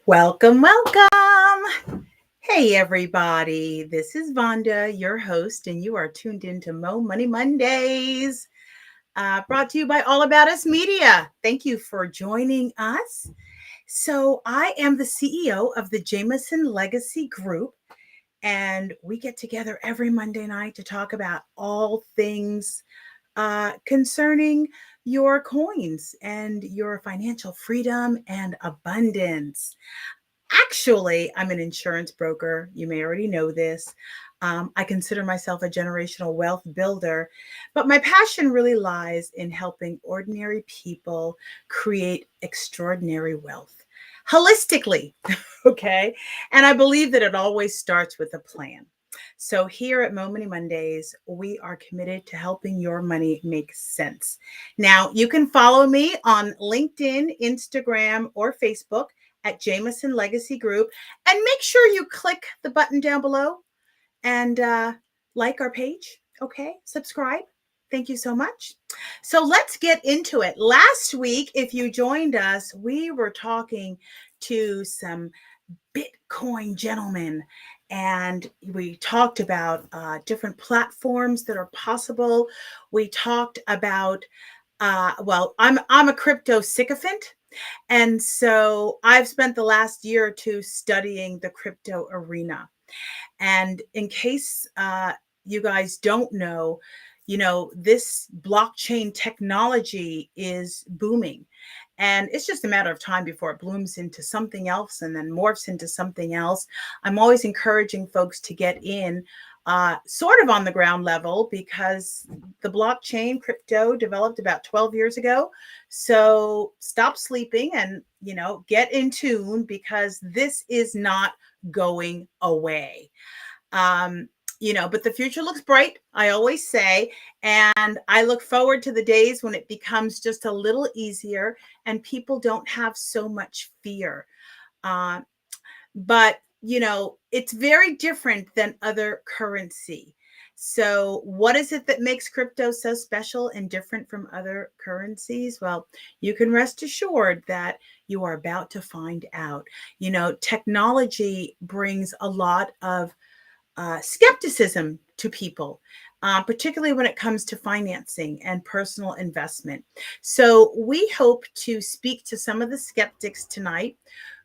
Welcome, welcome. Hey, everybody. This is Vonda, your host, and you are tuned into Mo Money Mondays, brought to you by All About Us Media. Thank you for joining us. So, I am the CEO of the Jameson Legacy Group, and we get together every Monday night to talk about all things concerning your coins and your financial freedom and abundance. Actually, I'm an insurance broker. You may already know this. I consider myself a generational wealth builder, but my passion really lies in helping ordinary people create extraordinary wealth holistically. Okay. And I believe that it always starts with a plan. So, here at Mo Money Mondays, we are committed to helping your money make sense. Now, you can follow me on LinkedIn, Instagram, or Facebook at Jameson Legacy Group. And make sure you click the button down below and like our page. Okay, subscribe. Thank you so much. So let's get into it. Last week, if you joined us, we were talking to some Bitcoin gentlemen, and we talked about different platforms that are possible. We talked about, I'm a crypto sycophant. And so I've spent the last year or two studying the crypto arena. And in case you guys don't know, this blockchain technology is booming. And it's just a matter of time before it blooms into something else and then morphs into something else. I'm always encouraging folks to get in sort of on the ground level because the blockchain crypto developed about 12 years ago. So stop sleeping and, get in tune because this is not going away. Um, but the future looks bright, I always say. And I look forward to the days when it becomes just a little easier and people don't have so much fear. Uh, but it's very different than other currency. So, what is it that makes crypto so special and different from other currencies? Well, you can rest assured that you are about to find out. Technology brings a lot of skepticism to people, particularly when it comes to financing and personal investment. So, we hope to speak to some of the skeptics tonight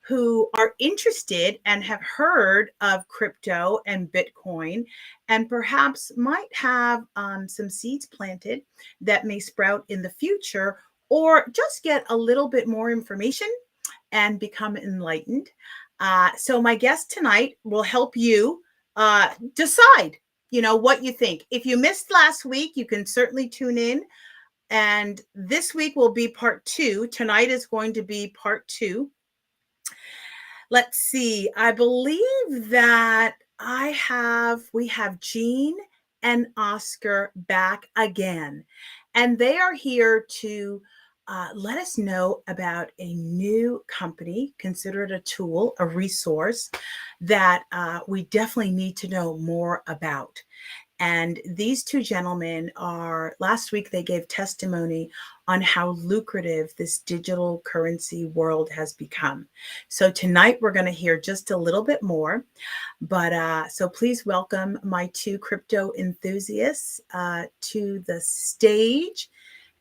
who are interested and have heard of crypto and Bitcoin, and perhaps might have some seeds planted that may sprout in the future, or just get a little bit more information and become enlightened. So, my guest tonight will help you decide, what you think. If you missed last week, you can certainly tune in. And this week will be part two. Tonight is going to be part two. Let's see. I believe that we have Jean and Oscar back again, and they are here to let us know about a new company. Consider it a tool, a resource that we definitely need to know more about. And these two gentlemen last week they gave testimony on how lucrative this digital currency world has become. So tonight we're going to hear just a little bit more. But so please welcome my two crypto enthusiasts to the stage.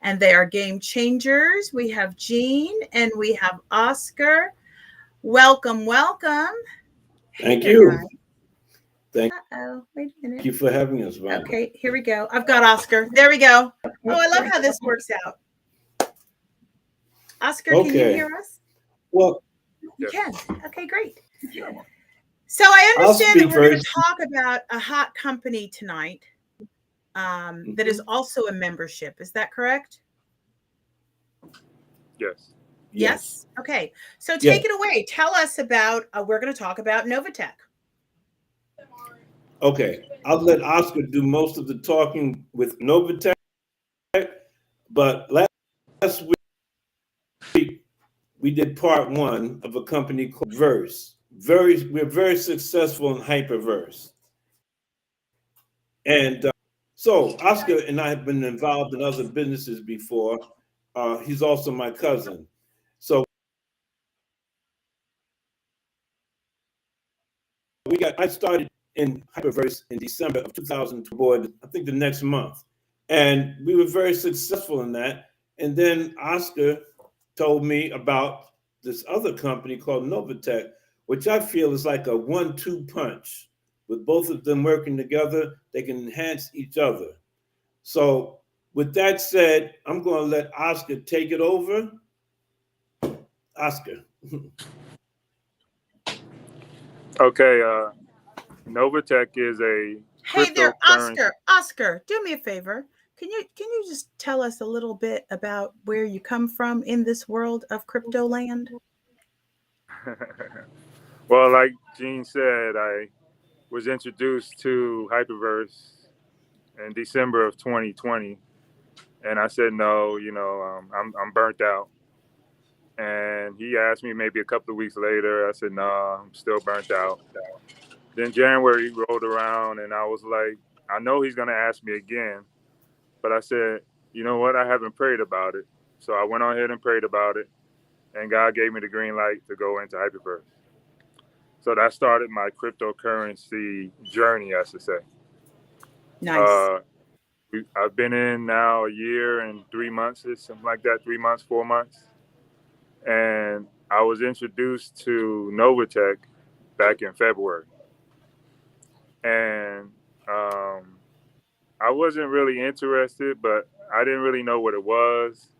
And they are game changers. We have Jean and we have Oscar. Welcome, welcome. Thank Hey you. there, Thank guys. Wait a minute. you for having us, Vonda. Okay, here we go. I've got Oscar. There we go. Oh, I love how this works out. Oscar, can you hear us? Well, You can. Okay, great. yeah. So I I'll understand that speak we're going very. to talk about a hot company tonight that is Mhm. also a membership. Is that correct? Yes. Yes. Yes. Okay. So take Yes. it away. Tell us about, we're going to talk about Novatech. Okay. I'll let Oscar do most of the talking with Novatech, but last week we did part one of a company called Verse. We're very successful in Hyperverse. And so Oscar and I have been involved in other businesses before. He's also my cousin. So I started in Hyperverse in December of 2012, I think the next month. And we were very successful in that. And then Oscar told me about this other company called Novatech, which I feel is like a 1-2 punch. With both of them working together, they can enhance each other. So with that said, I'm going to let Oscar take it over. Oscar. Okay, Novatech is a Hey there, cryptocurrency. Oscar, do me a favor. Can you just tell us a little bit about where you come from in this world of crypto land? Well, like Gene said, I was introduced to Hyperverse in December of 2020, and I said no. I'm burnt out. And he asked me maybe a couple of weeks later. I said no, I'm still burnt out. Then January rolled around, and I was like, I know he's gonna ask me again, but I said, you know what? I haven't prayed about it, so I went on ahead and prayed about it, and God gave me the green light to go into Hyperverse. So that started my cryptocurrency journey, I should say. Nice. I've been in now a year and 3 months, something like that, 3 months, 4 months. And I was introduced to Novatech back in February. And I wasn't really interested, but I didn't really know what it was.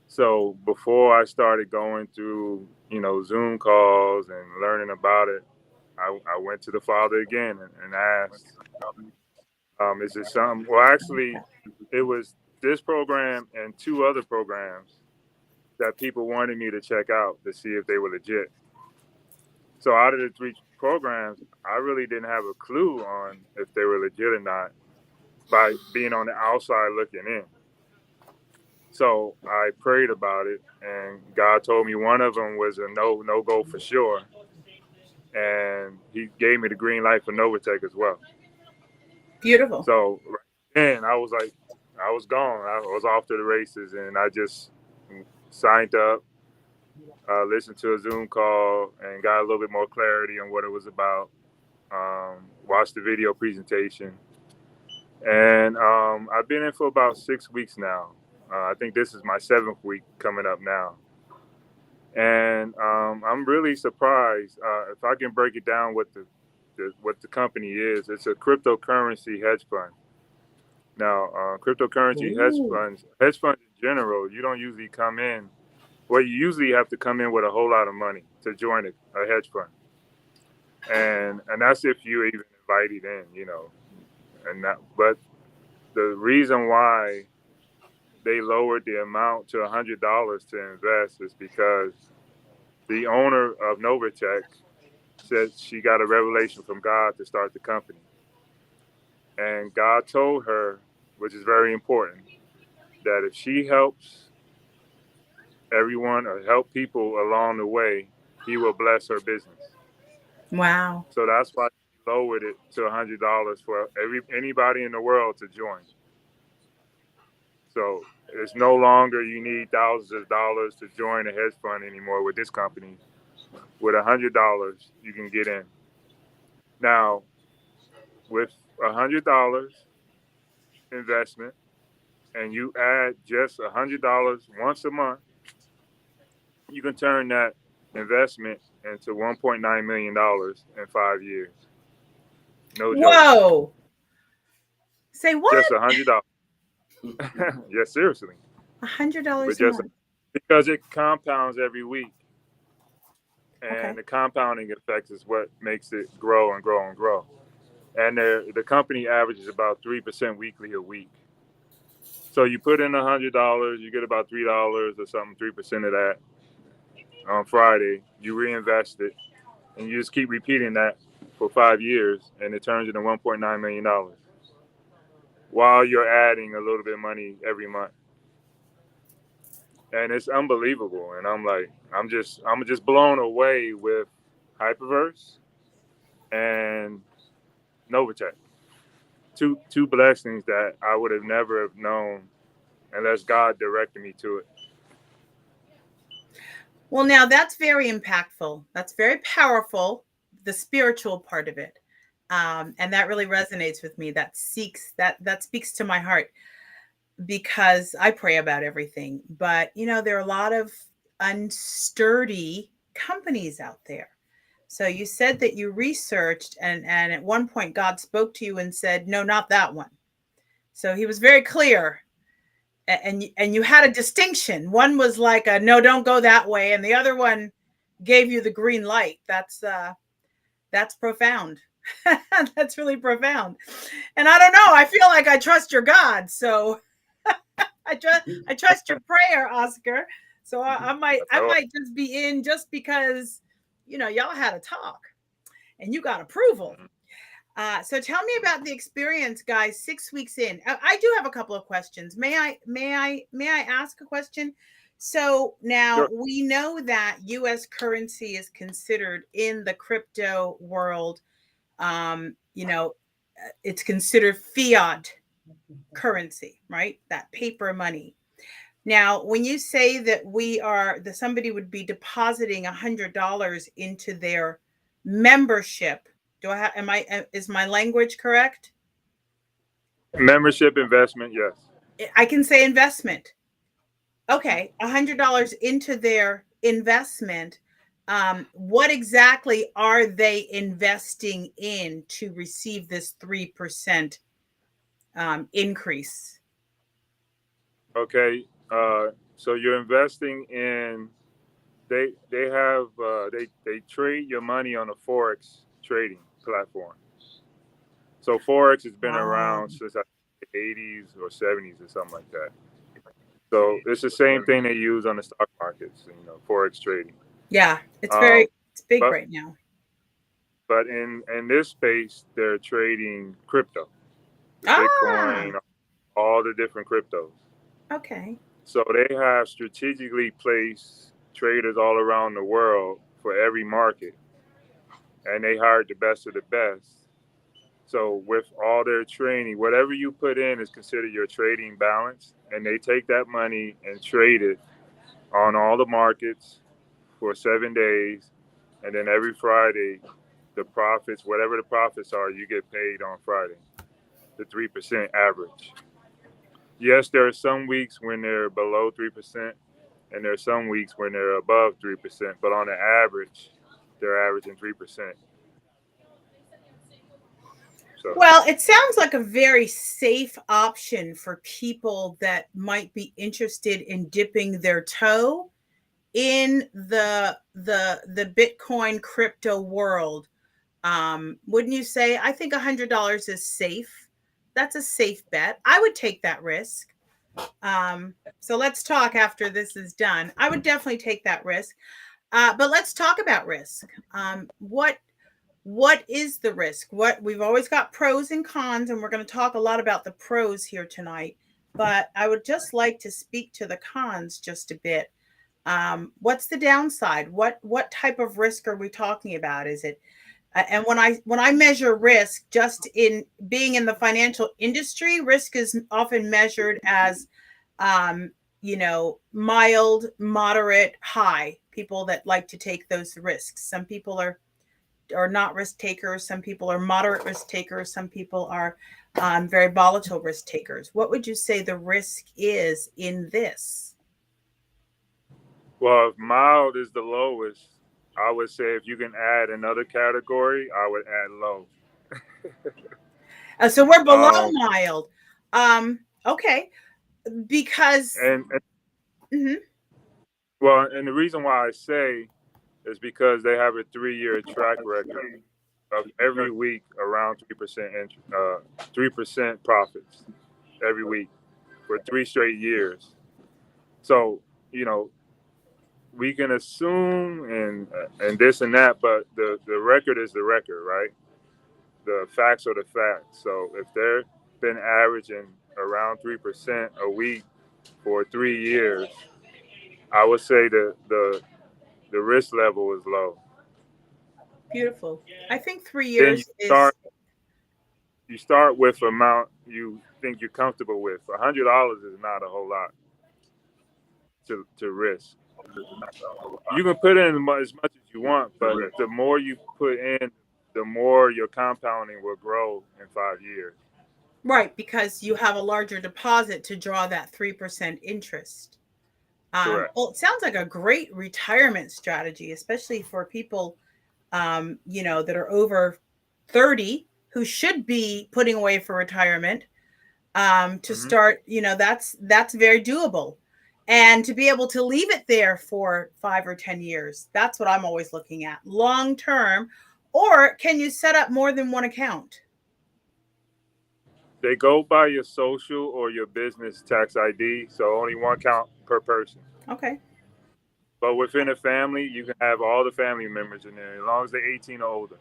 So before I started going through, Zoom calls and learning about it, I went to the Father again and asked, is it something? Well, actually, it was this program and 2 other programs that people wanted me to check out to see if they were legit. So out of the 3 programs, I really didn't have a clue on if they were legit or not by being on the outside looking in. So I prayed about it, and God told me one of them was a no go for sure, and He gave me the green light for Novatech as well. Beautiful. So right then I was like, I was gone. I was off to the races, and I just signed up, listened to a Zoom call, and got a little bit more clarity on what it was about. Watched the video presentation, and I've been in for about 6 weeks now. I think this is my 7th week coming up now. And I'm really surprised. If I can break it down what the company is, it's a cryptocurrency hedge fund. Now, cryptocurrency hedge funds in general, you don't usually come in. Well, you usually have to come in with a whole lot of money to join a hedge fund. And that's if you're even invited in, but the reason why they lowered the amount to $100 to invest is because the owner of Novatech said she got a revelation from God to start the company. And God told her, which is very important, that if she helps everyone or help people along the way, He will bless her business. Wow. So that's why he lowered it to $100 for anybody in the world to join. So it's no longer you need thousands of dollars to join a hedge fund anymore with this company. With $100, you can get in. Now, with $100 investment, and you add just $100 once a month, you can turn that investment into $1.9 million in 5 years. No joke. Whoa. Say what? Just $100. Yes, seriously. $100 But a month. because it compounds every week. And Okay. the compounding effect is what makes it grow and grow and grow. And the company averages about 3% weekly a week. So you put in $100, you get about $3 or something, 3% of that on Friday. You reinvest it, and you just keep repeating that for 5 years, and it turns into $1.9 million while you're adding a little bit of money every month. And it's unbelievable. And I'm just blown away with Hyperverse and Novatech. Two blessings that I would have never have known unless God directed me to it. Well, now that's very impactful. That's very powerful. the spiritual part of it. And that really resonates with me. That speaks to my heart, because I pray about everything. But, there are a lot of unsturdy companies out there. So you said that you researched, and at one point God spoke to you and said, no, not that one. So he was very clear. And you had a distinction. One was like a, no, don't go that way. And the other one gave you the green light. That's profound. That's really profound. And I don't know, I feel like I trust your God. So I trust your prayer, Oscar. So I might just be in just because, y'all had a talk and you got approval. So tell me about the experience, guys. 6 weeks in, I do have a couple of questions. May I ask a question? So now Sure. We know that U.S. currency is considered in the crypto world. It's considered fiat currency, right? That paper money. Now, when you say that somebody would be depositing $100 into their membership, is my language correct? Membership investment, yes. I can say investment. Okay, $100 into their investment. What exactly are they investing in to receive this 3% increase? Okay. So you're investing in, they trade your money on a Forex trading platform. So Forex has been around since the 80s or 70s or something like that. So it's the same thing they use on the stock markets, Forex trading. Yeah, it's big right now. But in this space, they're trading crypto, Bitcoin, all the different cryptos. Okay. So they have strategically placed traders all around the world for every market, and they hired the best of the best. So with all their training, whatever you put in is considered your trading balance, and they take that money and trade it on all the markets for 7 days, and then every Friday, the profits, whatever the profits are, you get paid on Friday, the 3% average. Yes, there are some weeks when they're below 3%, and there are some weeks when they're above 3%, but on the average, they're averaging 3%. So. Well, it sounds like a very safe option for people that might be interested in dipping their toe in the Bitcoin crypto world. Wouldn't you say? I think $100 is safe. That's a safe bet. I would take that risk. So let's talk after this is done. I would definitely take that risk. But let's talk about risk. What is the risk? We've always got pros and cons, and we're going to talk a lot about the pros here tonight. But I would just like to speak to the cons just a bit. What's the downside? What type of risk are we talking about? Is it and when I measure risk, just in being in the financial industry, risk is often measured as mild, moderate, high. People that like to take those risks. Some people are not risk takers. Some people are moderate risk takers. Some people are very volatile risk takers. What would you say the risk is in this? Well, if mild is the lowest, I would say if you can add another category, I would add low. So we're below mild. Okay. Because and well, and the reason why I say is because they have a 3-year track record of every week around 3% profits every week for 3 straight years. So we can assume and this and that, but the record is the record, right? The facts are the facts. So if they've been averaging around 3% a week for 3 years, I would say the risk level is low. Beautiful. I think 3 years you start with amount you think you're comfortable with. $100 is not a whole lot to risk. You can put in as much as you want, but the more you put in, the more your compounding will grow in 5 years. Right, because you have a larger deposit to draw that 3% interest. Correct. Well, it sounds like a great retirement strategy, especially for people, that are over 30 who should be putting away for retirement. To start, that's very doable. And to be able to leave it there for 5 or 10 years, that's what I'm always looking at long term. Or can you set up more than one account? They go by your social or your business tax ID, so only one account per person. Okay. But within a family, you can have all the family members in there as long as they're 18 or older.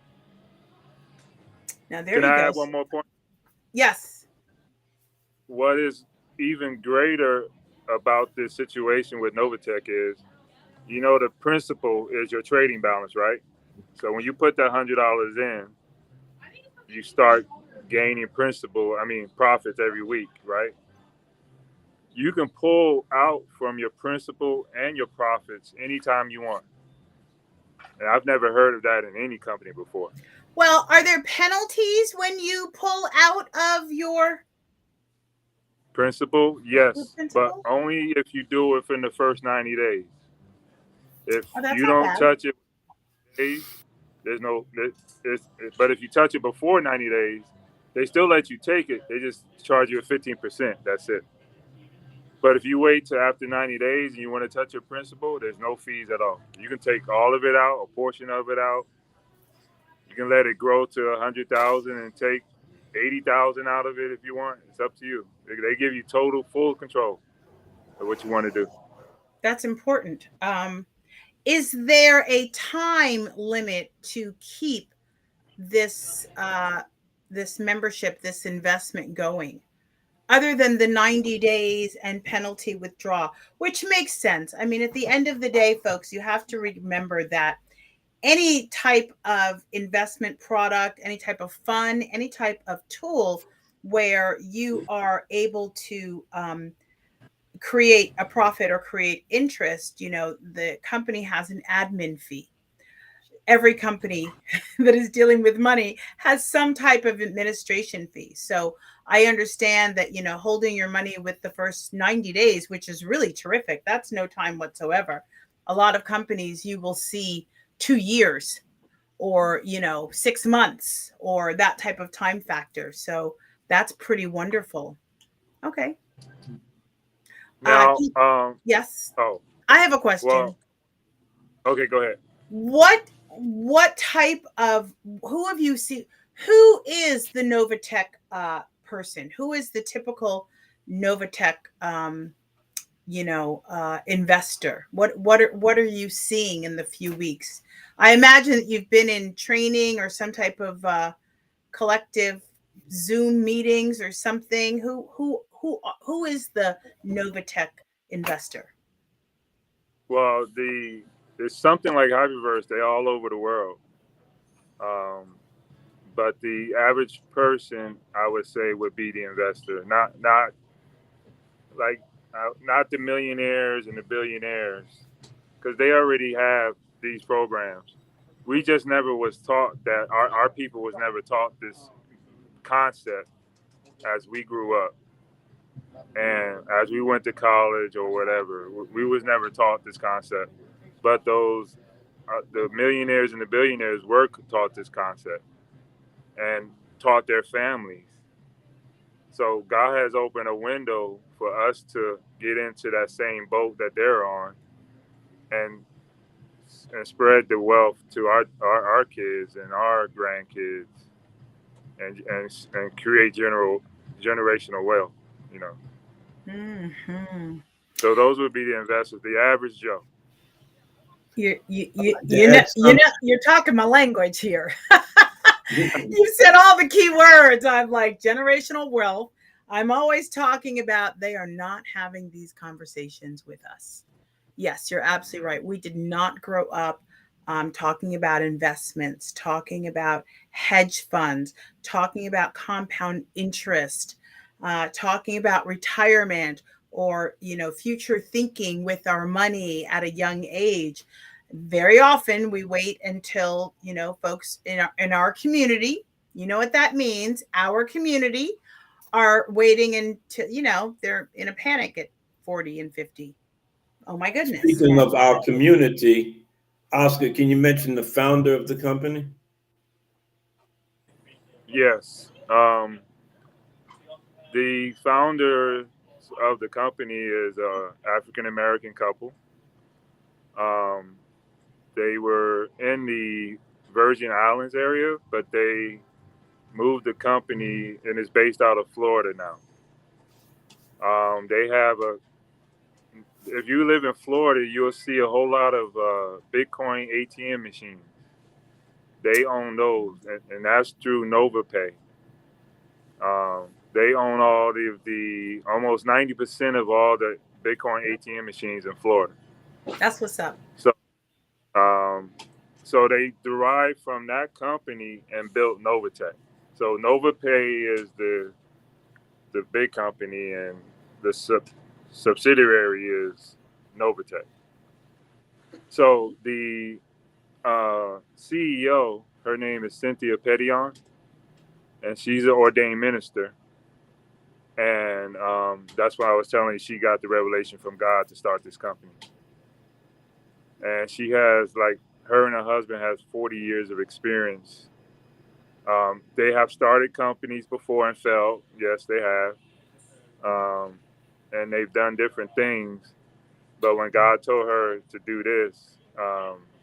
Now there Can you I go. add one more point? Yes. What is even greater about this situation with Novatech is, the principal is your trading balance, right? So when you put that $100 in, you start gaining profits every week, right? You can pull out from your principal and your profits anytime you want. And I've never heard of that in any company before. Well, are there penalties when you pull out of your Principal? Yes, principal? but only if you do it within the first 90 days. If that's you not don't bad. touch it, there's no. But if you touch it before 90 days, they still let you take it. They just charge you a 15%. That's it. But if you wait till after 90 days and you want to touch your principal, there's no fees at all. You can take all of it out, a portion of it out. You can let it grow to 100,000 and take 80,000 out of it if you want. It's up to you. They give you total full control of what you want to do. That's important. Is there a time limit to keep this this membership, this investment going, other than the 90 days and penalty withdrawal, which makes sense? I mean, at the end of the day, folks, you have to remember that any type of investment product, any type of fund, any type of tool where you are able to create a profit or create interest, the company has an admin fee. Every company that is dealing with money has some type of administration fee. So I understand that, holding your money with the first 90 days, which is really terrific. That's no time whatsoever. A lot of companies you will see 2 years or, 6 months or that type of time factor. So that's pretty wonderful. Okay. Now, yes. Oh, I have a question. Well, okay, go ahead. What type of, who have you seen? Who is the Novatech person? Who is the typical Novatech investor? What are you seeing in the few weeks? I imagine that you've been in training or some type of collective Zoom meetings or something. Who is the Novatech investor? Well, there's something like Hyperverse. They're all over the world. But the average person, I would say, would be the investor, not the millionaires and the billionaires, because they already have these programs. We just never was taught that. Our people was never taught this concept as we grew up, and as we went to college or whatever. We was never taught this concept. But those the millionaires and the billionaires were taught this concept and taught their families. So God has opened a window for us to get into that same boat that they're on, and spread the wealth to our kids and our grandkids, and create generational wealth. Mm-hmm. So those would be the investors, the average Joe. You're talking my language here. You said all the key words. I'm like, generational wealth. I'm always talking about they are not having these conversations with us. Yes, you're absolutely right. We did not grow up talking about investments, talking about hedge funds, talking about compound interest, talking about retirement, or, future thinking with our money at a young age. Very often we wait until, folks in our community, you know what that means, our community, are waiting until, they're in a panic at 40 and 50. Oh my goodness. Speaking of our community, Oscar, can you mention the founder of the company? Yes. The founder of the company is an African American couple. They were in the Virgin Islands area, but they moved the company and is based out of Florida now. They have if you live in Florida, you'll see a whole lot of Bitcoin ATM machines. They own those, and that's through NovaPay. They own all the almost 90% of all the Bitcoin ATM machines in Florida. That's what's up. So they derived from that company and built Novatech. So NovaPay is the big company, and the subsidiary is Novatech. So the CEO, her name is Cynthia Petiton, and she's an ordained minister. And that's why I was telling you she got the revelation from God to start this company. And she has, her and her husband has 40 years of experience. They have started companies before and failed. Yes, they have. And they've done different things. But when God told her to do this,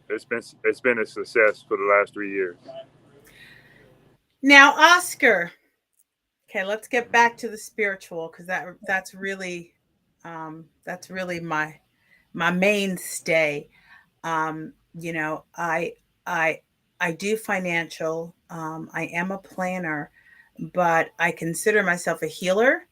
it's been a success for the last 3 years. Now, Oscar. Okay, let's get back to the spiritual, because that's really my mainstay. I do financial. I am a planner, but I consider myself a healer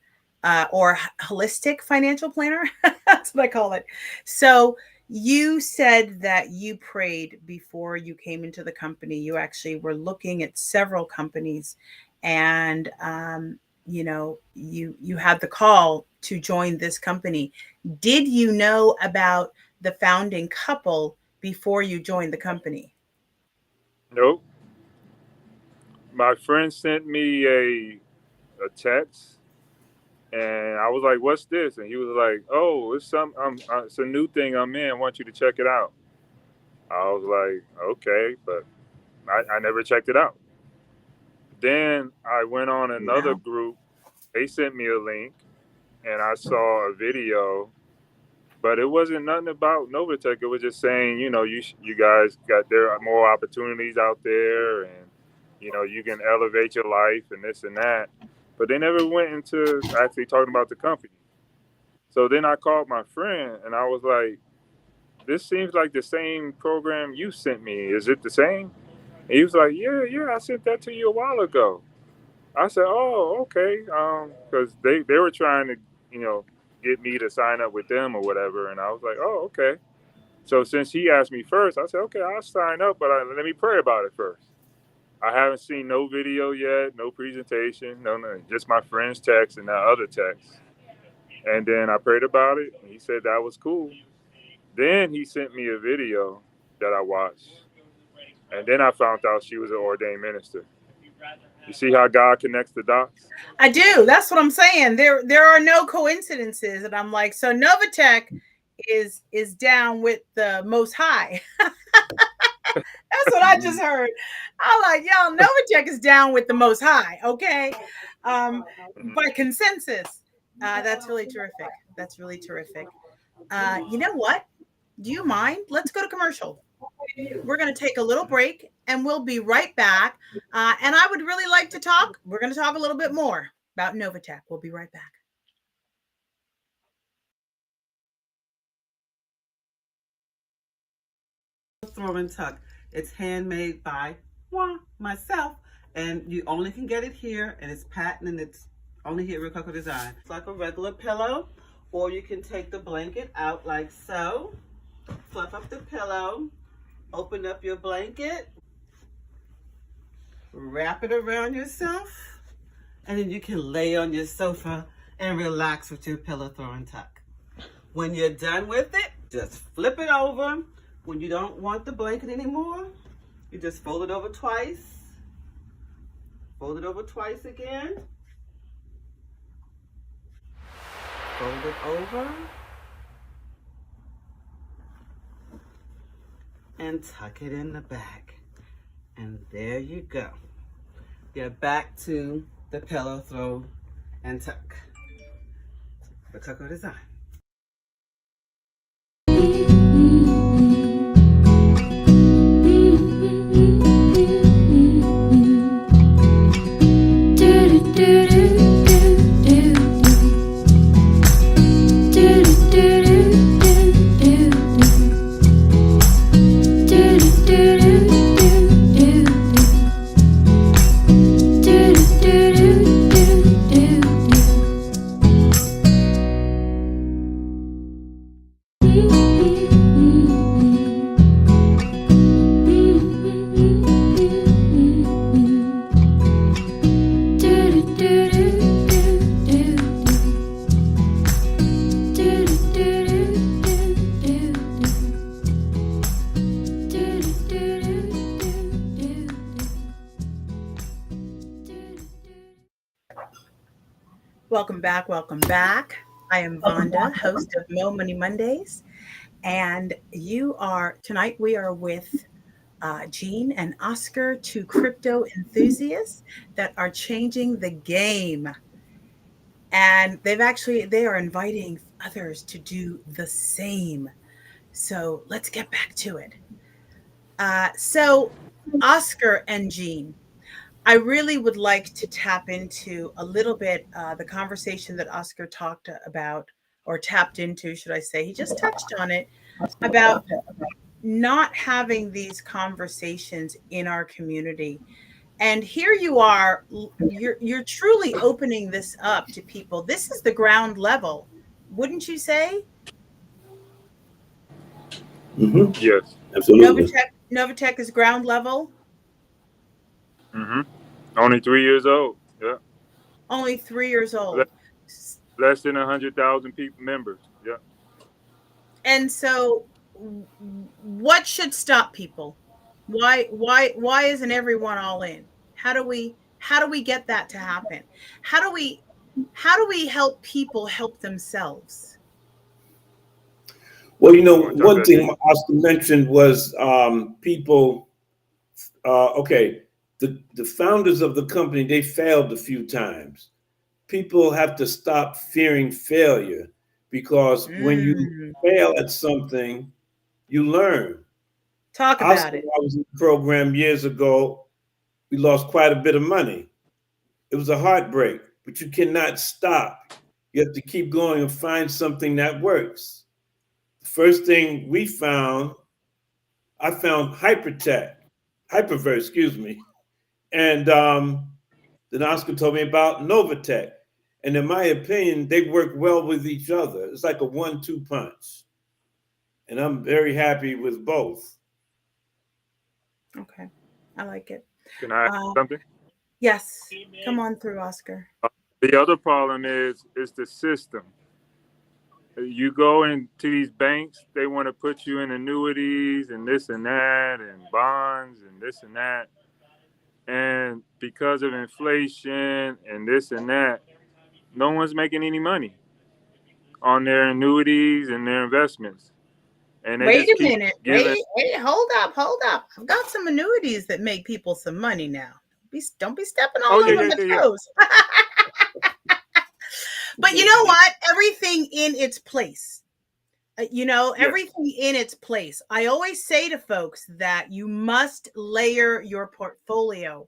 or holistic financial planner. That's what I call it. So you said that you prayed before you came into the company. You actually were looking at several companies, and you had the call to join this company. Did you know about the founding couple before you joined the company? Nope. My friend sent me a text, and I was like, "What's this?" And he was like, "Oh, it's it's a new thing I'm in. I want you to check it out." I was like, "Okay," but I never checked it out. Then I went on another group. They sent me a link, and I saw a video, but it wasn't nothing about Novatech. It was just saying, you guys there are more opportunities out there, and you can elevate your life and this and that. But they never went into actually talking about the company. So then I called my friend, and I was like, "This seems like the same program you sent me. Is it the same?" And he was like, "Yeah, I sent that to you a while ago." I said, "Oh, okay," because they were trying to, get me to sign up with them or whatever, and I was like, "Oh, okay." So since he asked me first, I said, "Okay, I'll sign up, but let me pray about it first." I haven't seen no video yet, no presentation, no, just my friend's text and that other text. And then I prayed about it, and he said that was cool. Then he sent me a video that I watched, and then I found out she was an ordained minister. You see how God connects the dots? I do. That's what I'm saying. There are no coincidences. And I'm like, so Novatech is down with the Most High. That's what I just heard. I'm like, y'all, Novatech is down with the Most High. Okay. By consensus. That's really terrific. That's really terrific. You know what? Do you mind? Let's go to commercial. We're going to take a little break, and we'll be right back. And I would really like to talk. We're going to talk a little bit more about Novatech. We'll be right back. Throw and Tuck. It's handmade by myself, and you only can get it here, and it's patent, and it's only here at Rococo Design. It's like a regular pillow, or you can take the blanket out like so, fluff up the pillow, open up your blanket, wrap it around yourself, and then you can lay on your sofa and relax with your pillow throw and tuck. When you're done with it, just flip it over. When you don't want the blanket anymore, you just fold it over twice. Fold it over twice again. Fold it over. And tuck it in the back. And there you go. You're back to the pillow throw and tuck. Rococo Design. Welcome back. Welcome back. I am Vonda, host of Mo Money Mondays. And tonight we are with Jean and Oscar, two crypto enthusiasts that are changing the game. And they are inviting others to do the same. So let's get back to it. So Oscar and Jean, I really would like to tap into a little bit the conversation that Oscar talked about, or tapped into, should I say. He just touched on it about not having these conversations in our community. And here you are, you're truly opening this up to people. This is the ground level, wouldn't you say? Mm-hmm. Yes. Absolutely. Novatech is ground level. Mm-hmm. Only 3 years old. Yeah. Only 3 years old. Less than 100,000 members. Yeah. And so, what should stop people? Why isn't everyone all in? How do we get that to happen? How do we help people help themselves? Well, one thing Oscar mentioned was people. Okay, the founders of the company, they failed a few times. People have to stop fearing failure, because when you fail at something, you learn. Talk about it. I was in the program years ago. We lost quite a bit of money. It was a heartbreak, but you cannot stop. You have to keep going and find something that works. The first thing I found Hyperverse, excuse me. And then Oscar told me about Novatech. And in my opinion, they work well with each other. It's like a 1-2 punch. And I'm very happy with both. Okay. I like it. Can I add something? Yes. Come on through, Oscar. The other problem is the system. You go into these banks, they want to put you in annuities and this and that and bonds and this and that. And because of inflation and this and that, no one's making any money on their annuities and their investments. And they Wait just a minute. Wait, hold up. I've got some annuities that make people some money now. Don't be stepping all over my toes. But you know what? Everything in its place. Everything in its place. I always say to folks that you must layer your portfolio.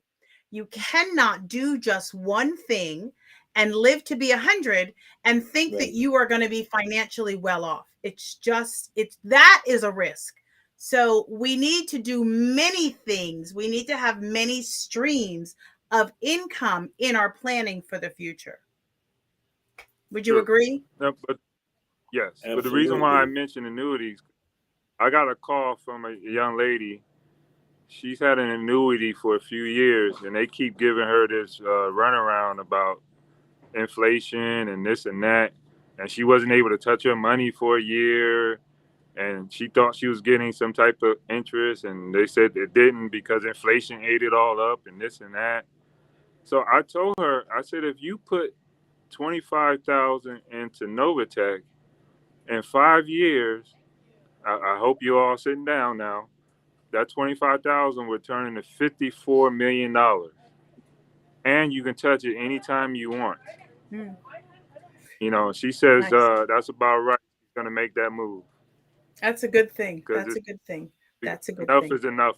You cannot do just one thing and live to be 100 and think that you are going to be financially well off. That is a risk. So we need to do many things. We need to have many streams of income in our planning for the future. Would you agree? No, but yes. Absolutely. But the reason why I mentioned annuities, I got a call from a young lady. She's had an annuity for a few years, and they keep giving her this runaround about inflation and this and that. And she wasn't able to touch her money for a year. And she thought she was getting some type of interest. And they said it didn't because inflation ate it all up and this and that. So I told her, I said, if you put 25,000 into Novatech in 5 years, I hope you're all sitting down now. That 25,000 would turn into $54 million, and you can touch it anytime you want. Mm. You know, she says Nice. that's about right. She's gonna make that move That's a good thing. because That's a good thing. That's a good enough thing. is enough.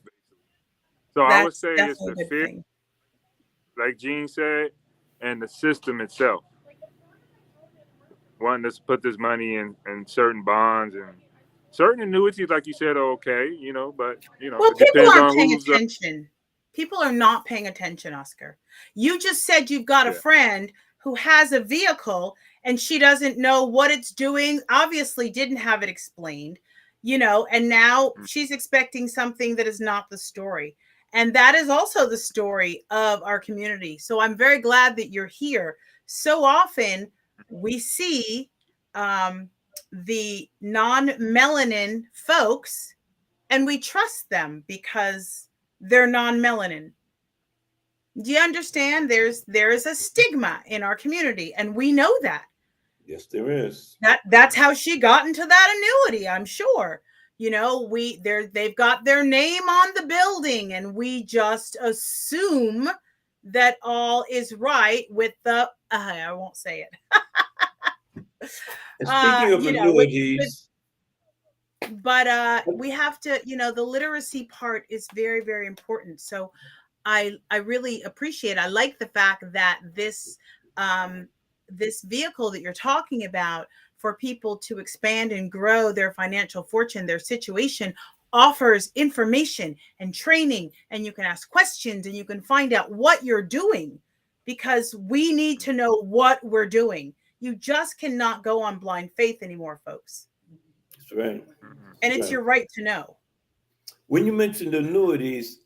So I would That's say it's definitely the a good fear, thing. like Gene said, and the system itself. Wanting to put this money in certain bonds and certain annuities, like you said, are okay, you know, but you know, Well, it people depends aren't on paying who's attention. People are not paying attention, Oscar. You just said you've got a Yeah. friend who has a vehicle and she doesn't know what it's doing, obviously didn't have it explained, you know, and now she's expecting something that is not the story. And that is also the story of our community. So I'm very glad that you're here. So often we see the non-melanin folks and we trust them because they're non-melanin. Do you understand? There is a stigma in our community, and we know that. Yes, there is. That's how she got into that annuity, I'm sure. You know, they've got their name on the building, and we just assume that all is right with the I won't say it. And speaking of you know, annuities, but we have to, you know, the literacy part is very, very important. So I really appreciate, I like the fact that this this vehicle that you're talking about for people to expand and grow their financial fortune, their situation, offers information and training, and you can ask questions and you can find out what you're doing, because we need to know what we're doing. You just cannot go on blind faith anymore, folks. that's right. And it's Right. your right to know. When you mentioned annuities,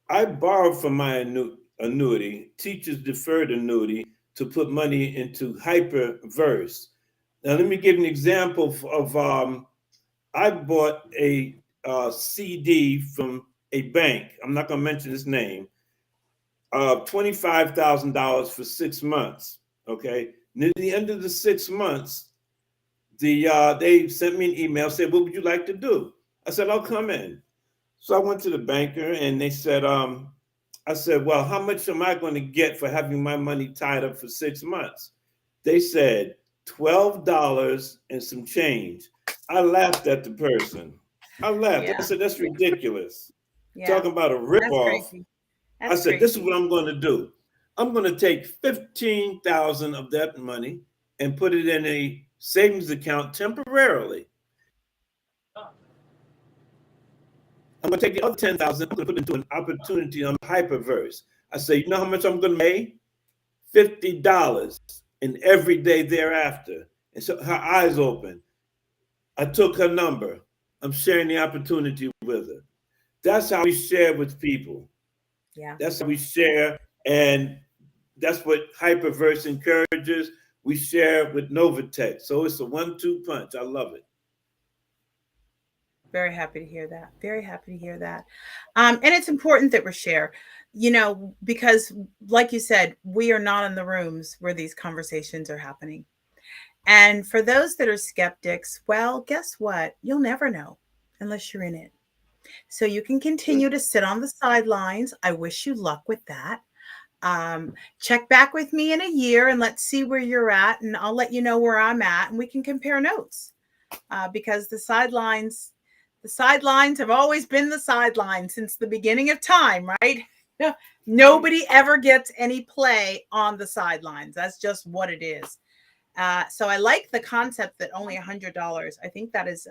I borrowed from my annuity, teacher's deferred annuity, to put money into Hyperverse. Now, let me give an example of I bought a CD from a bank. I'm not going to mention his name. $25,000 for 6 months. Okay. Near the end of the 6 months, they sent me an email, said, "What would you like to do?" I said, "I'll come in." So I went to the banker and they said, I said, "Well, how much am I going to get for having my money tied up for 6 months?" They said, $12 and some change. I laughed at the person. I laughed. Yeah. I said, "That's ridiculous." Yeah. Talking about a That's ripoff. crazy. I That's said, "This is crazy. what I'm going to do. I'm going to take 15,000 of that money and put it in a savings account temporarily. I'm going to take the other 10,000, I'm going to put it into an opportunity on Hyperverse." I say, "You know how much I'm going to make? $50 in every day thereafter." And so her eyes open. I took her number. I'm sharing the opportunity with her. That's how we share with people. Yeah. That's how we share. And that's what Hyperverse encourages. We share with Novatech. So it's a 1-2 punch. I love it. Very happy to hear that. Very happy to hear that. And it's important that we share, you know, because like you said, we are not in the rooms where these conversations are happening. And for those that are skeptics, well, guess what? You'll never know unless you're in it. So you can continue to sit on the sidelines. I wish you luck with that. Check back with me in a year and let's see where you're at. And I'll let you know where I'm at and we can compare notes. Because the sidelines have always been the sidelines since the beginning of time, right? Nobody ever gets any play on the sidelines. That's just what it is. So I like the concept that only $100. I think that is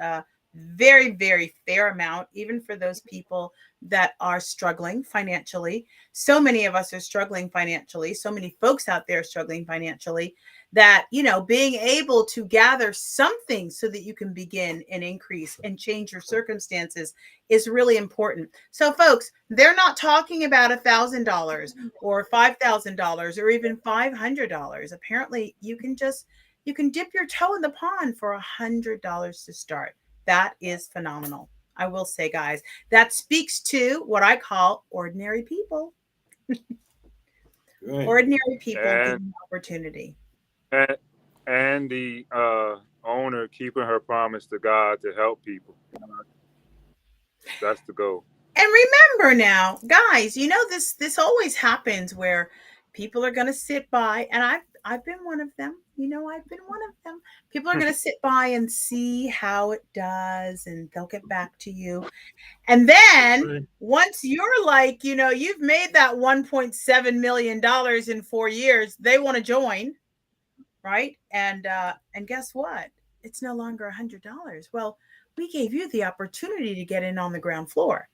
very, very fair amount, even for those people that are struggling financially. So many of us are struggling financially. So many folks out there are struggling financially that, being able to gather something so that you can begin and increase and change your circumstances is really important. So folks, they're not talking about $1,000 or $5,000 or even $500. Apparently you can dip your toe in the pond for $100 to start. That is phenomenal. I will say, guys, that speaks to what I call ordinary people. Right. Ordinary people And- given opportunity. And the owner keeping her promise to God to help people. That's the goal. And remember now, guys, this always happens where people are going to sit by, and I've been one of them. I've been one of them. People are going to sit by and see how it does, and they'll get back to you. And then once you're like, you've made that $1.7 million in 4 years, they want to join, right? And guess what? It's no longer $100. Well, we gave you the opportunity to get in on the ground floor.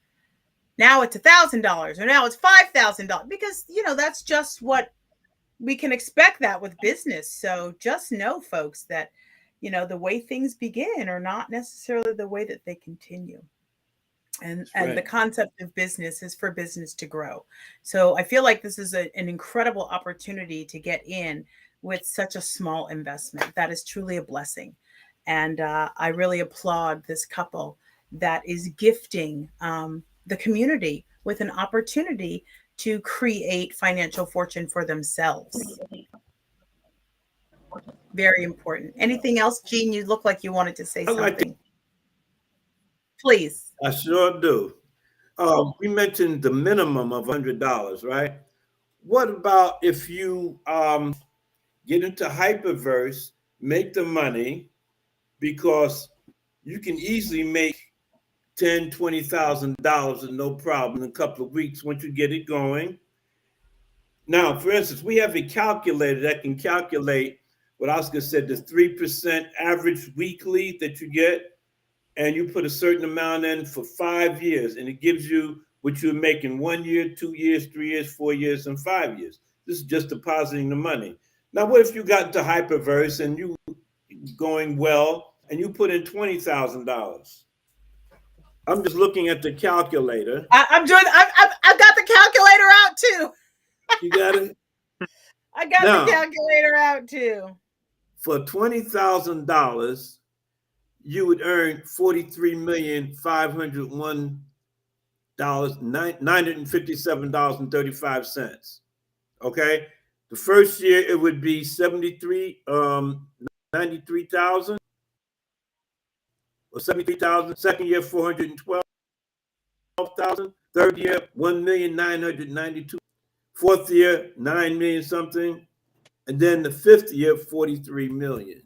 Now it's $1,000 or now it's $5,000 because, that's just what we can expect that with business. So just know, folks, that, the way things begin are not necessarily the way that they continue. And the concept of business is for business to grow. So I feel like this is an incredible opportunity to get in with such a small investment. That is truly a blessing. And I really applaud this couple that is gifting the community with an opportunity to create financial fortune for themselves. Very important. Anything else, Gene? You look like you wanted to say something. Please. I sure do. We mentioned the minimum of $100, right? What about if you get into Hyperverse, make the money, because you can easily make $10,000, $20,000 with no problem in a couple of weeks once you get it going. Now, for instance, we have a calculator that can calculate what Oscar said, the 3% average weekly that you get, and you put a certain amount in for 5 years, and it gives you what you're making 1 year, 2 years, 3 years, 4 years, and 5 years. This is just depositing the money. Now, what if you got into Hyperverse and you going well, and you put in $20,000? I'm just looking at the calculator. I've got the calculator out too. You got it? I got the calculator out too. For $20,000, you would earn $43,501,957.35. Okay. The first year it would be $93,000 or $73,000. Second year, $412,000. Third year, $1,992,000. Fourth year, $9 million something, and then the fifth year, $43 million.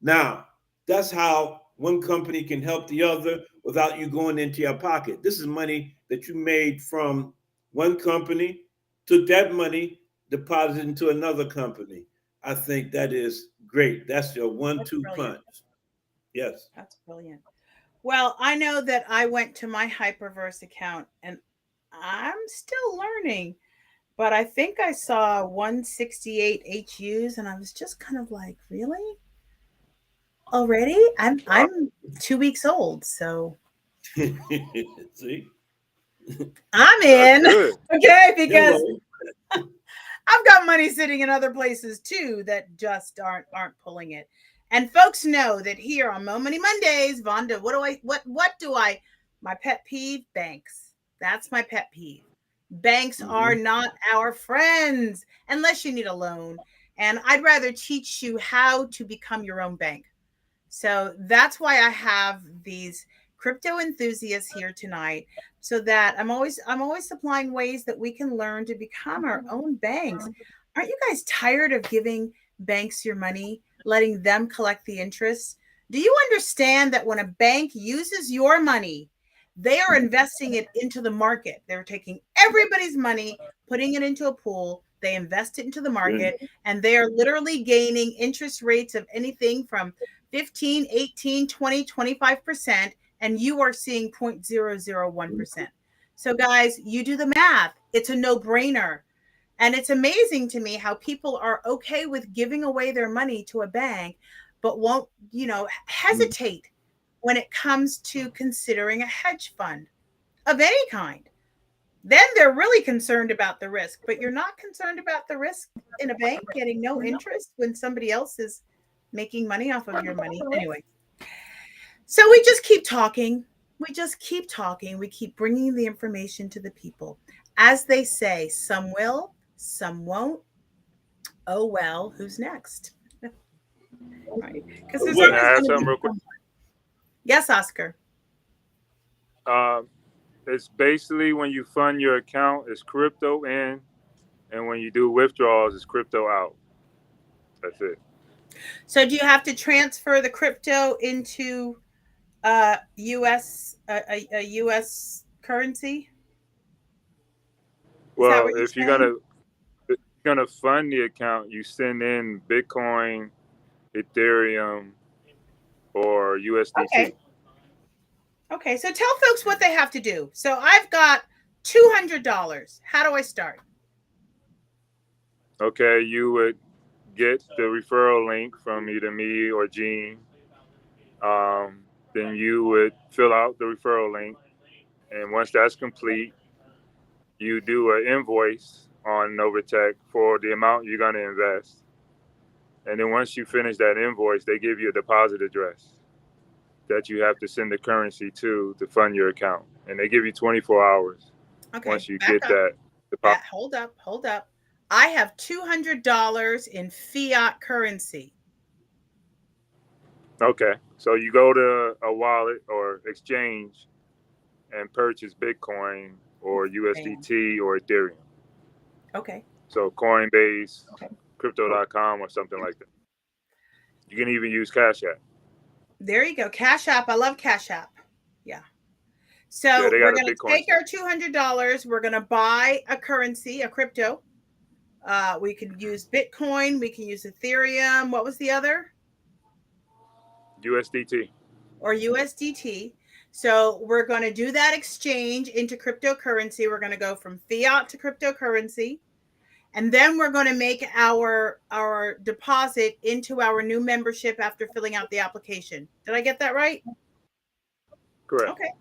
Now, that's how one company can help the other without you going into your pocket. This is money that you made from one company, took that money, deposited into another company. I think that is great. That's your 1-2 punch. Yes. That's brilliant. Well, I know that I went to my Hyperverse account and I'm still learning, but I think I saw 168 HUs and I was just kind of like, really? Already? I'm 2 weeks old, so See? I'm in. Okay, because Hello. I've got money sitting in other places too that just aren't pulling it. And folks know that here on Mo Money Mondays, Vonda, my pet peeve? Banks. That's my pet peeve. Banks are not our friends unless you need a loan. And I'd rather teach you how to become your own bank. So that's why I have these crypto enthusiasts here tonight, so that I'm always supplying ways that we can learn to become our own banks. Aren't you guys tired of giving banks your money, letting them collect the interest? Do you understand that when a bank uses your money, they are investing it into the market? They're taking everybody's money, putting it into a pool. They invest it into the market, and they are literally gaining interest rates of anything from 15, 18, 20, 25%, and you are seeing 0.001%. So guys, you do the math. It's a no-brainer. And it's amazing to me how people are okay with giving away their money to a bank, but won't, hesitate when it comes to considering a hedge fund of any kind. Then they're really concerned about the risk, but you're not concerned about the risk in a bank getting no interest when somebody else is making money off of your money. Anyway, so we just keep talking. We keep bringing the information to the people. As they say, some will, some won't. Oh, well, who's next? Right. Because there's Can I add something real quick? Yes, Oscar. It's basically when you fund your account, it's crypto in, and when you do withdrawals, it's crypto out. That's it. So do you have to transfer the crypto into a U.S. currency? Well, if you're gonna fund the account, you send in Bitcoin, Ethereum, or USDT. Okay, so tell folks what they have to do. So I've got $200. How do I start? Okay, you would get the referral link from either me or Gene. Then you would fill out the referral link. And once that's complete, you do an invoice on Novatech for the amount you're going to invest. And then once you finish that invoice, they give you a deposit address that you have to send the currency to fund your account. And they give you 24 hours once you get that deposit. Hold up. I have $200 in fiat currency. Okay. So you go to a wallet or exchange and purchase Bitcoin or USDT or Ethereum. Okay. So Coinbase, Crypto.com or something like that. You can even use Cash App. There you go. Cash App. I love Cash App. Yeah. So we're going to take our $200. We're going to buy a currency, a crypto. We could use Bitcoin. We can use Ethereum. What was the other? USDT. Or USDT. So we're going to do that exchange into cryptocurrency. We're going to go from fiat to cryptocurrency. And then we're going to make our deposit into our new membership after filling out the application. Did I get that right? Correct. Okay.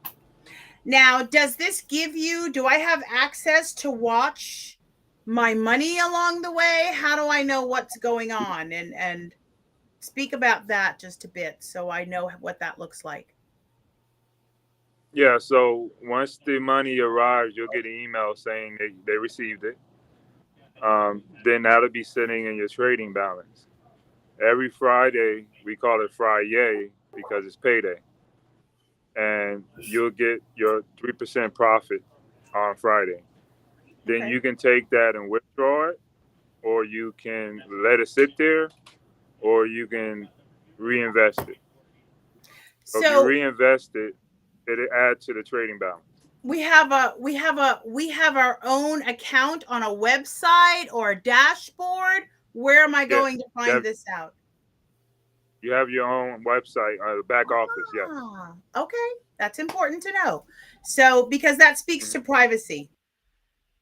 Now, does this give you, do I have access to watch my money along the way? How do I know what's going on? And speak about that just a bit so I know what that looks like. Yeah, so once the money arrives, you'll get an email saying they received it. Then that'll be sitting in your trading balance. Every Friday, we call it Friday because it's payday. And you'll get your 3% profit on Friday. Then you can take that and withdraw it, or you can let it sit there, or you can reinvest it. So if you reinvest it, it'll add to the trading balance. We have our own account on a website or a dashboard. Where am I going to find this out? You have your own website, the back office. Yes. Okay, that's important to know. So because that speaks to privacy,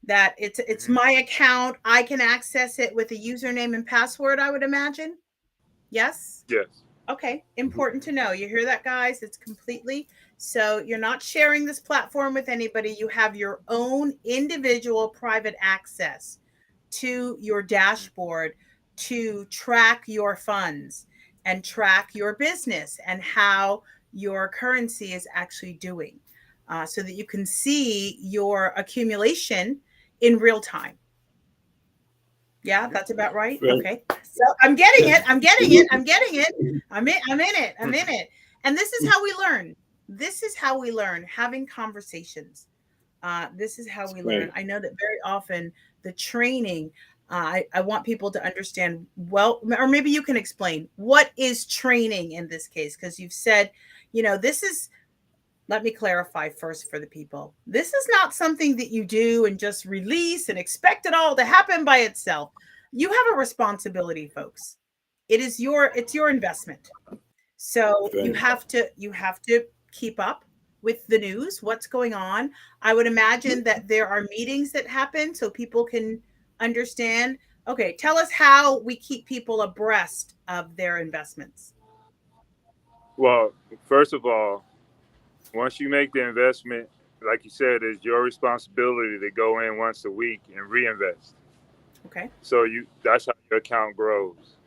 that it's my account. I can access it with a username and password, I would imagine. Yes. Yes. Okay, important to know. You hear that, guys? It's completely. So you're not sharing this platform with anybody. You have your own individual private access to your dashboard to track your funds and track your business and how your currency is actually doing, so that you can see your accumulation in real time. Yeah, that's about right. Okay. So I'm getting it. I'm in it. And this is how we learn. Having conversations. This is how we learn. I know that very often the training, I want people to understand, well, or maybe you can explain what is training in this case, because you've said, this is, let me clarify first for the people. This is not something that you do and just release and expect it all to happen by itself. You have a responsibility, folks. It's your investment. So you Right. have to keep up with the news, what's going on. I would imagine that there are meetings that happen so people can understand. Okay, tell us how we keep people abreast of their investments. Well, first of all, once you make the investment, like you said, it's your responsibility to go in once a week and reinvest. Okay. So that's how your account grows.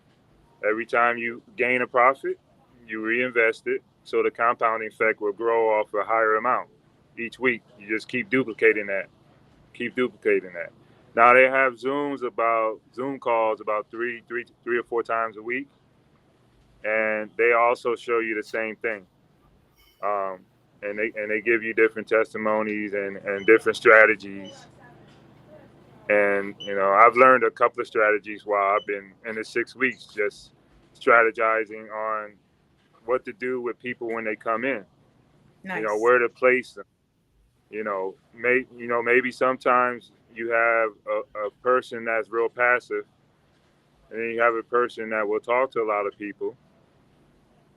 Every time you gain a profit, you reinvest it, so the compounding effect will grow off a higher amount each week. You just keep duplicating that. Keep duplicating that. Now they have Zoom calls about three or four times a week, and they also show you the same thing. Um, and they give you different testimonies and different strategies. And I've learned a couple of strategies while I've been in the 6 weeks, just strategizing on what to do with people when they come in. Nice. Where to place them. Maybe sometimes you have a person that's real passive, and then you have a person that will talk to a lot of people.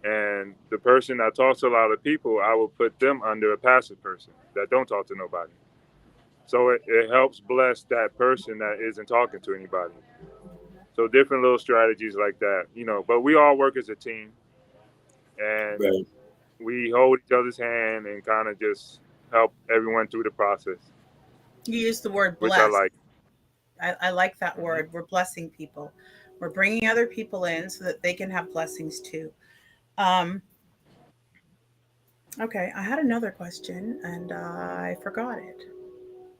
And the person that talks to a lot of people, I will put them under a passive person that don't talk to nobody. So it helps bless that person that isn't talking to anybody. So different little strategies like that, but we all work as a team, and Right. we hold each other's hand and kind of just help everyone through the process, You use the word which I bless. like. I like that word. We're blessing people. We're bringing other people in so that they can have blessings too. Okay, I had another question and I forgot it.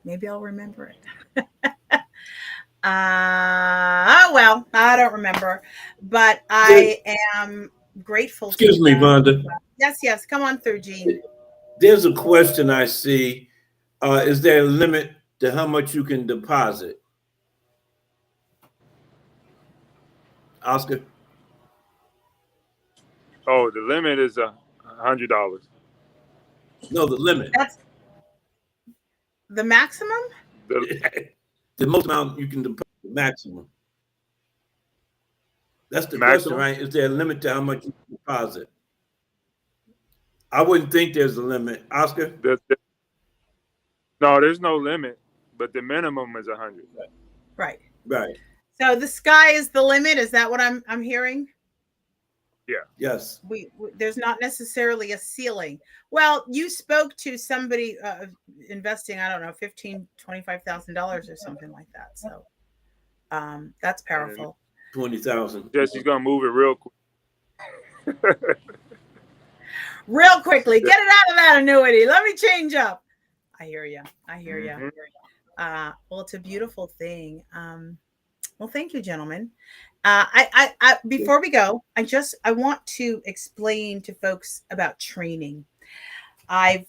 Maybe I'll remember it. Oh well, I don't remember, but I am grateful to Excuse me, them. Vonda. Yes, come on through, Gene. There's a question I see. Is there a limit to how much you can deposit? Oscar? Oh, the limit is $100. No, the limit. That's the maximum? The most amount you can deposit, maximum. That's the question, Maximum? right? Is there a limit to how much you can deposit? I wouldn't think there's a limit. Oscar? No, there's no limit, but the minimum is 100. Right. Right. So the sky is the limit. Is that what I'm hearing? Yeah. Yes. There's not necessarily a ceiling. Well, you spoke to somebody investing, I don't know, $25,000 or something like that. So that's powerful. 20,000. Jesse's gonna move it real quick. Real quickly, get it out of that annuity. Let me change up. I hear you. Mhm. Well, it's a beautiful thing. Well, thank you, gentlemen. Before we go, I want to explain to folks about training. I've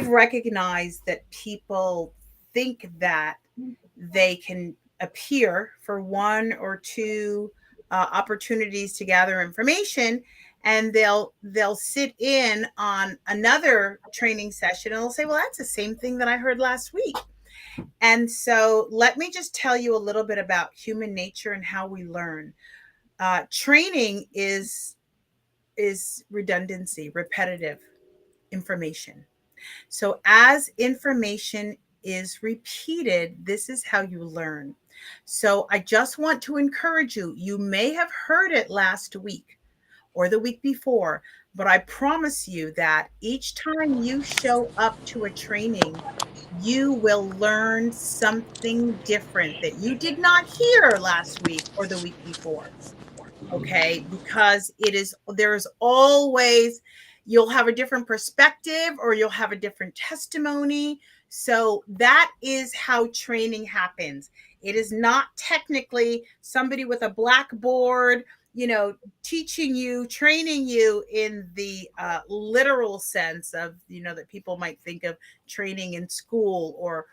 recognized that people think that they can appear for one or two opportunities to gather information, and they'll sit in on another training session and they'll say, well, that's the same thing that I heard last week. And so let me just tell you a little bit about human nature and how we learn. Training is redundancy, repetitive information. So as information is repeated, this is how you learn. So I just want to encourage you. You may have heard it last week or the week before, but I promise you that each time you show up to a training, you will learn something different that you did not hear last week or the week before. Okay, because there's always, you'll have a different perspective or you'll have a different testimony. So that is how training happens. It is not technically somebody with a blackboard, teaching you, training you in the literal sense of, that people might think of training in school or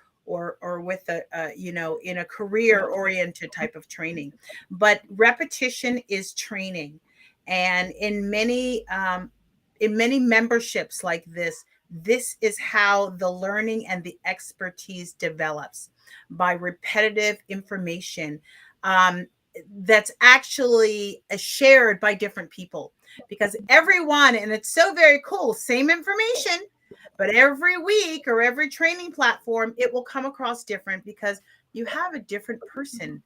with in a career oriented type of training. But repetition is training. And in many memberships like this is how the learning and the expertise develops, by repetitive information. that's actually shared by different people, because everyone, and it's so very cool, same information, but every week or every training platform, it will come across different because you have a different person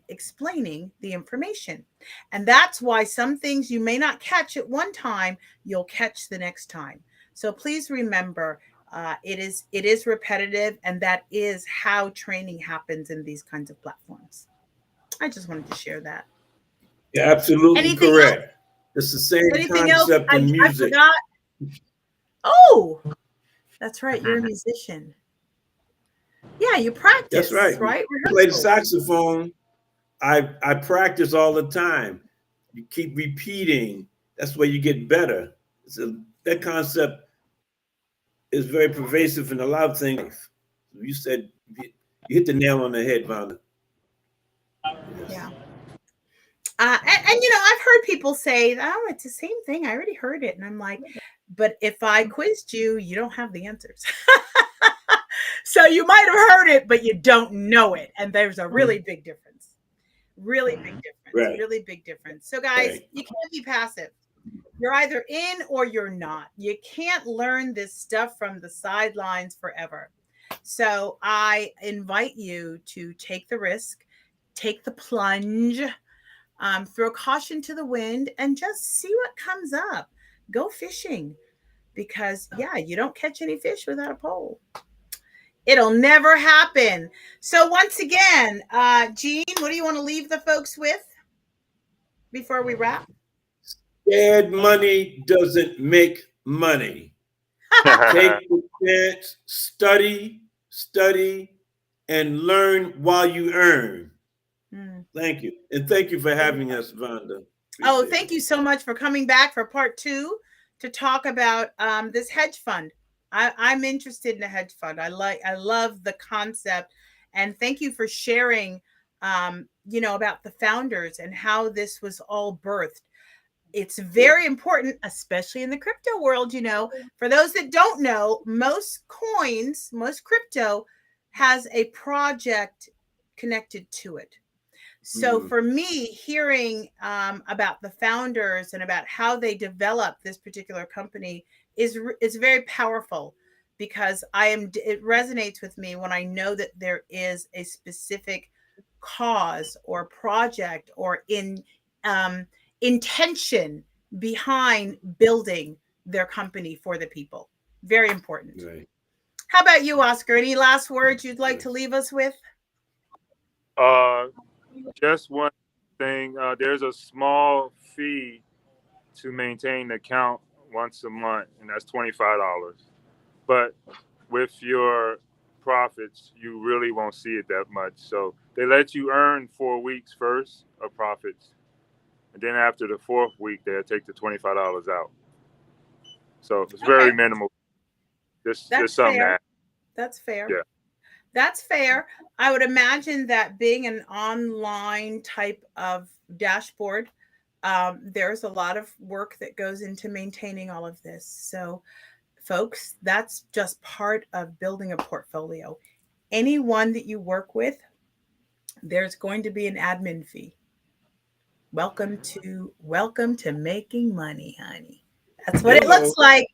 explaining the information. And that's why some things you may not catch at one time, you'll catch the next time. So please remember, it is repetitive, and that is how training happens in these kinds of platforms. I just wanted to share that. You're absolutely Anything correct. else? It's the same Anything else? concept in I music. forgot. Oh, that's right. You're a musician. Yeah, you practice. That's right. Right? I play the Rehearsal. saxophone. I practice all the time. You keep repeating. That's where you get better. That concept is very pervasive in a lot of things. You said you hit the nail on the head, Vonda. Yeah. And you know, I've heard people say, "Oh, it's the same thing. I already heard it," and I'm like, "But if I quizzed you, you don't have the answers." So you might have heard it, but you don't know it, and there's a really big difference. Really big difference. Right. Really big difference. So, guys, Right. you can't be passive. You're either in or you're not. You can't learn this stuff from the sidelines forever. So I invite you to take the risk, take the plunge, throw caution to the wind, and just see what comes up. Go fishing, because yeah, you don't catch any fish without a pole. It'll never happen. So once again, Jean, what do you want to leave the folks with before we wrap? Scared money doesn't make money. Take the chance, study, and learn while you earn. Thank you. And thank you for having us, Vonda. Oh, thank you so much for coming back for part 2 to talk about this hedge fund. I'm interested in a hedge fund. I love the concept, and thank you for sharing, you know, about the founders and how this was all birthed. It's very important, especially in the crypto world. You know, for those that don't know, most coins, most crypto has a project connected to it. So for me, hearing about the founders and about how they developed this particular company is very powerful, because it resonates with me when I know that there is a specific cause or project or intention behind building their company for the people. Very important. Right. How about you, Oscar? Any last words you'd like to leave us with? Just one thing. There's a small fee to maintain the account once a month, and that's $25. But with your profits, you really won't see it that much. So they let you earn 4 weeks first of profits, and then after the 4th week, they'll take the $25 out. So it's very minimal. Just something fair. that. That's fair. Yeah. That's fair. I would imagine that being an online type of dashboard, there's a lot of work that goes into maintaining all of this. So, folks, that's just part of building a portfolio. Anyone that you work with, there's going to be an admin fee. Welcome to making money, honey. That's what it looks like.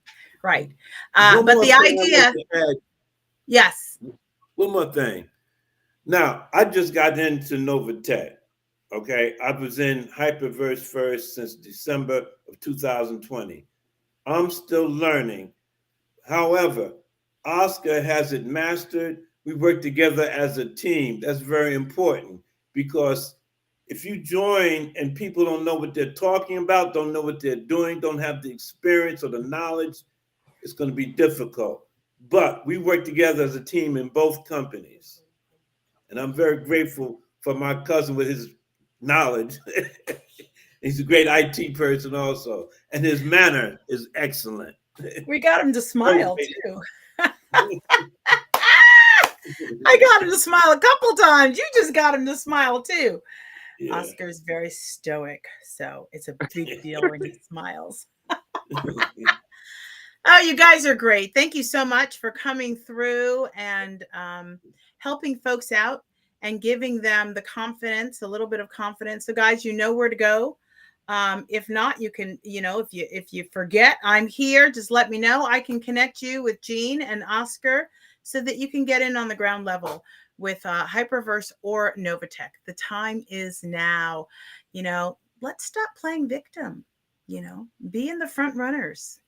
Right. But the idea. Yes. One more thing. Now, I just got into Novatech. Okay. I was in Hyperverse first since December of 2020. I'm still learning. However, Oscar has it mastered. We work together as a team. That's very important, because if you join and people don't know what they're talking about, don't know what they're doing, don't have the experience or the knowledge, it's going to be difficult. But we work together as a team in both companies. And I'm very grateful for my cousin with his knowledge. He's a great IT person also. And his manner is excellent. We got him to smile too. I got him to smile a couple times. You just got him to smile too. Yeah. Oscar is very stoic, so it's a big deal when he smiles. Oh, you guys are great. Thank you so much for coming through and helping folks out. and giving them the confidence, a little bit of confidence. So guys, you know where to go. If not, you can, if you forget, I'm here. Just let me know. I can connect you with Jean and Oscar so that you can get in on the ground level with Hyperverse or Novatech. The time is now. Let's stop playing victim. Be in the front runners.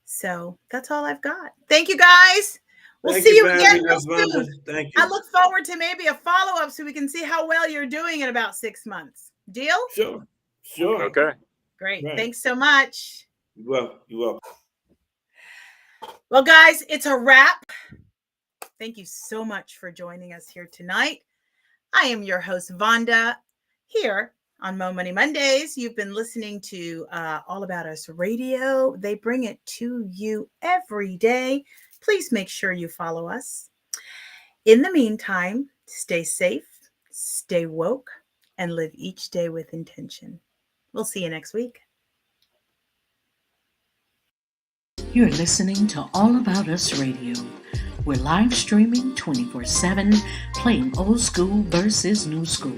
So that's all I've got. Thank you, guys. We'll see you again real soon. Thank you. I look forward to maybe a follow-up so we can see how well you're doing in about 6 months. Deal? Sure. Okay. Great. Right. Thanks so much. You're welcome. Well, guys, it's a wrap. Thank you so much for joining us here tonight. I am your host, Vonda, here on Mo Money Mondays. You've been listening to All About Us Radio. They bring it to you every day. Please make sure you follow us. In the meantime, stay safe, stay woke, and live each day with intention. We'll see you next week. You're listening to All About Us Radio. We're live streaming 24/7, playing old school versus new school.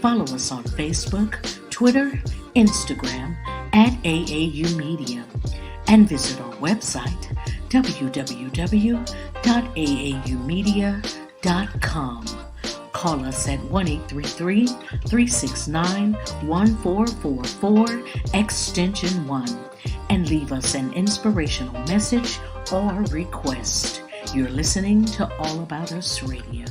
Follow us on Facebook, Twitter, Instagram, at AAU Media, and visit our website, www.aaumedia.com. Call us at 1-833-369-1444, extension 1, and leave us an inspirational message or request. You're listening to All About Us Radio.